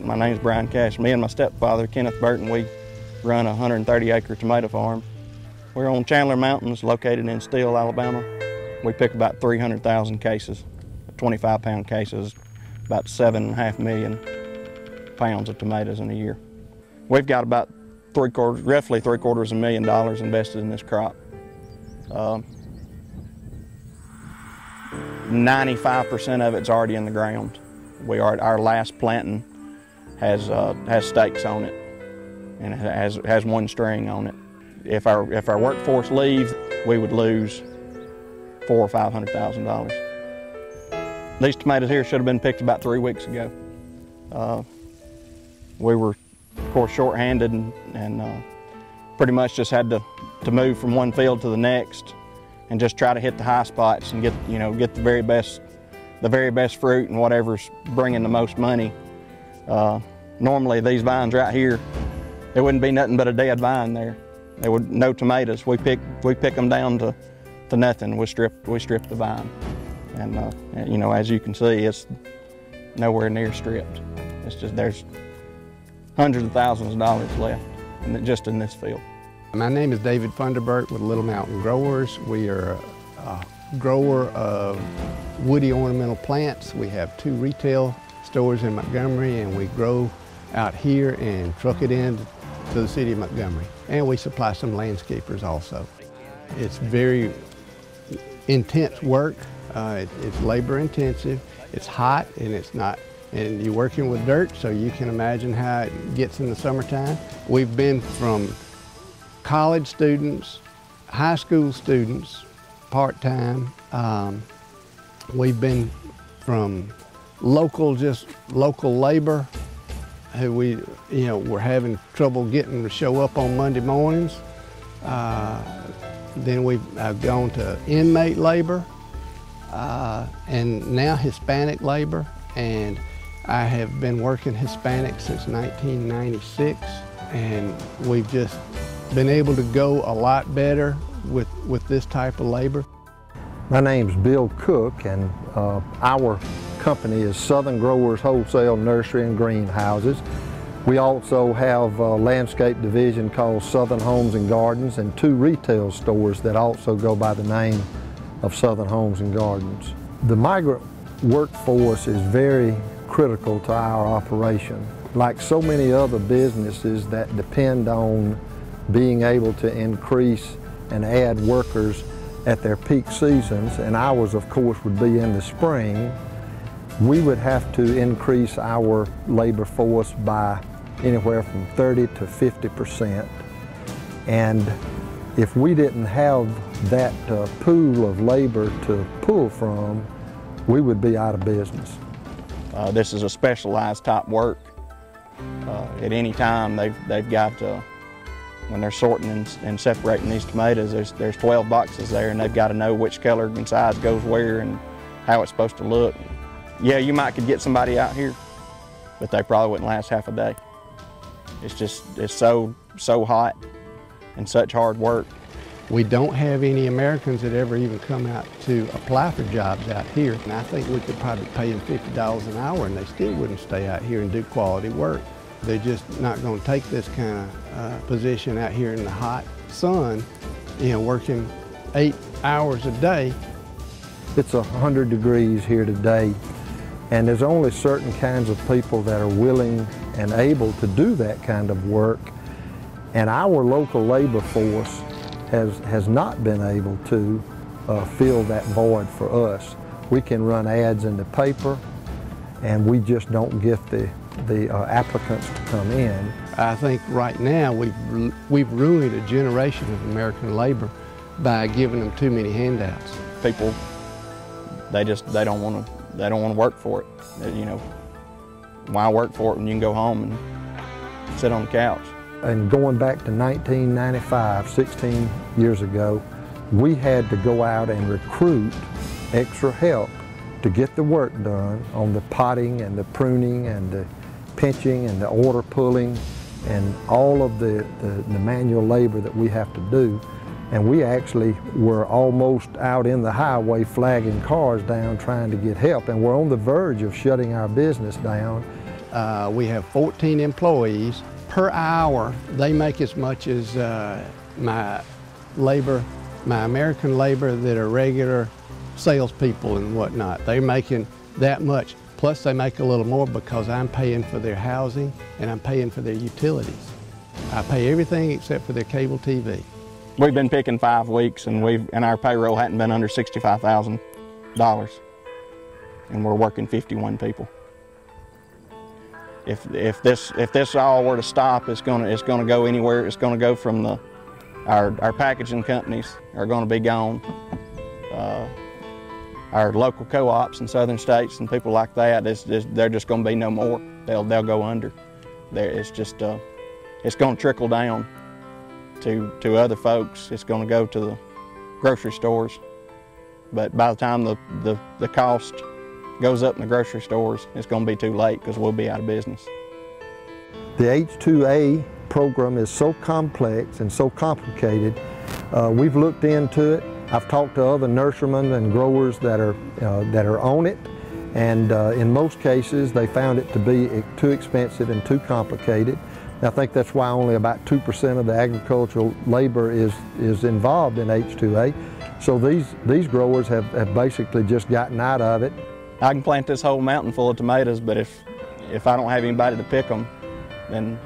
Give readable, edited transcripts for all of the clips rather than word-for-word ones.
My name's Brian Cash. Me and my stepfather, Kenneth Burton, we run a 130-acre tomato farm. We're on Chandler Mountains, located in Steele, Alabama. We pick about 300,000 cases, 25-pound cases, about 7.5 million pounds of tomatoes in a year. We've got about roughly $750,000 invested in this crop. 95% of it's already in the ground. Our last planting has stakes on it, and it has one string on it. If our workforce leaves, we would lose $400,000 or $500,000. These tomatoes here should have been picked about 3 weeks ago. We were, of course, short-handed and pretty much just had to move from one field to the next and just try to hit the high spots and get the very best fruit and whatever's bringing the most money. Normally these vines right here, there wouldn't be nothing but a dead vine there. There would no tomatoes. We pick them down to nothing. We strip the vine, and as you can see, it's nowhere near stripped. It's just there's hundreds of thousands of dollars left just in this field. My name is David Funderburk with Little Mountain Growers. We are a grower of woody ornamental plants. We have 2 retail stores in Montgomery, and we grow out here and truck it in to the city of Montgomery. And we supply some landscapers also. It's very intense work. It's labor intensive. It's hot, and and you're working with dirt, so you can imagine how it gets in the summertime. We've been from college students, high school students, part-time. We've been from local labor who were having trouble getting to show up on Monday mornings. Then I've gone to inmate labor, and now Hispanic labor, and I have been working Hispanic since 1996, and we've just been able to go a lot better with this type of labor. My name's Bill Cook, and our company is Southern Growers Wholesale Nursery and Greenhouses. We also have a landscape division called Southern Homes and Gardens, and 2 retail stores that also go by the name of Southern Homes and Gardens. The migrant workforce is very critical to our operation. Like so many other businesses that depend on being able to increase and add workers at their peak seasons, and ours of course would be in the spring, we would have to increase our labor force by anywhere from 30 to 50%. And if we didn't have that pool of labor to pull from, we would be out of business. This is a specialized type work. At any time they've got when they're sorting and separating these tomatoes, there's 12 boxes there, and they've got to know which color and size goes where and how it's supposed to look. Yeah, you could get somebody out here, but they probably wouldn't last half a day. It's so hot and such hard work. We don't have any Americans that ever even come out to apply for jobs out here. And I think we could probably pay them $50 an hour and they still wouldn't stay out here and do quality work. They're just not going to take this kind of position out here in the hot sun, working 8 hours a day. It's 100 degrees here today, and there's only certain kinds of people that are willing and able to do that kind of work. And our local labor force has not been able to fill that void for us. We can run ads in the paper, and we just don't get the applicants to come in. I think right now we've ruined a generation of American labor by giving them too many handouts. People, they don't want to work for it. Why work for it when you can go home and sit on the couch? And going back to 1995, 16 years ago, we had to go out and recruit extra help to get the work done on the potting and the pruning and the pinching and the order pulling and all of the manual labor that we have to do. And we actually were almost out in the highway flagging cars down trying to get help, and we're on the verge of shutting our business down We have 14 employees. Per hour, they make as much as my American labor that are regular salespeople and whatnot. They're making that much. Plus they make a little more because I'm paying for their housing and I'm paying for their utilities. I pay everything except for their cable TV. We've been picking 5 weeks and our payroll hadn't been under $65,000. And we're working 51 people. If this all were to stop, it's gonna go anywhere. It's gonna go from our packaging companies are gonna be gone. Our local co-ops in southern states and people like that, they're just gonna be no more. They'll go under. It's gonna trickle down to other folks. It's gonna go to the grocery stores. But by the time the cost goes up in the grocery stores, it's going to be too late because we'll be out of business. The H-2A program is so complex and so complicated. We've looked into it. I've talked to other nurserymen and growers that are on it, and in most cases they found it to be too expensive and too complicated. I think that's why only about 2% of the agricultural labor is involved in H-2A. So these growers have basically just gotten out of it. I can plant this whole mountain full of tomatoes, but if I don't have anybody to pick them, then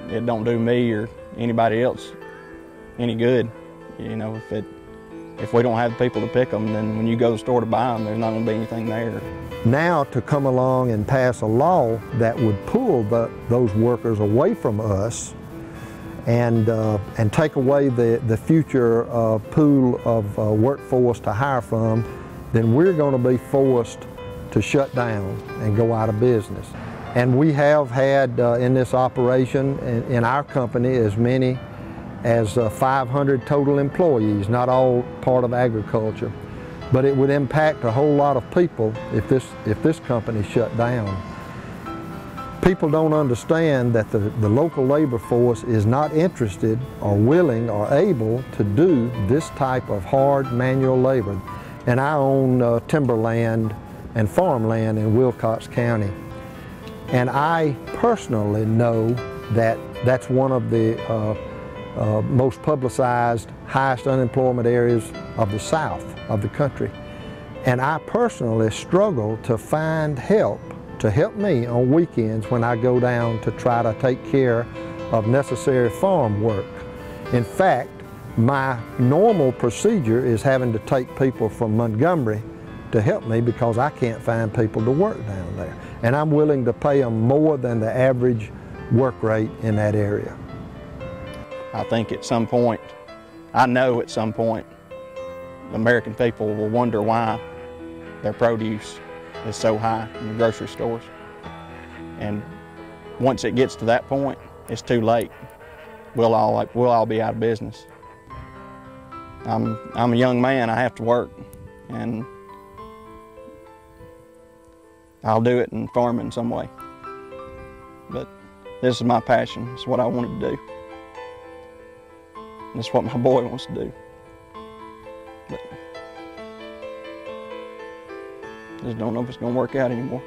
it don't do me or anybody else any good. You know, if we don't have people to pick them, then when you go to the store to buy them, there's not going to be anything there. Now to come along and pass a law that would pull those workers away from us and take away the future pool of workforce to hire from, then we're going to be forced to shut down and go out of business. And we have had in this operation in our company as many as 500 total employees, not all part of agriculture. But it would impact a whole lot of people if this company shut down. People don't understand that the local labor force is not interested or willing or able to do this type of hard manual labor. And I own timberland and farmland in Wilcox County. And I personally know that that's one of the most publicized, highest unemployment areas of the South of the country. And I personally struggle to find help to help me on weekends when I go down to try to take care of necessary farm work. In fact, my normal procedure is having to take people from Montgomery to help me because I can't find people to work down there. And I'm willing to pay them more than the average work rate in that area. I think at some point, I know at some point, the American people will wonder why their produce is so high in the grocery stores. And once it gets to that point, it's too late. We'll all be out of business. I'm a young man, I have to work, and I'll do it in farming some way. But this is my passion, it's what I wanted to do. And it's what my boy wants to do. But I just don't know if it's going to work out anymore.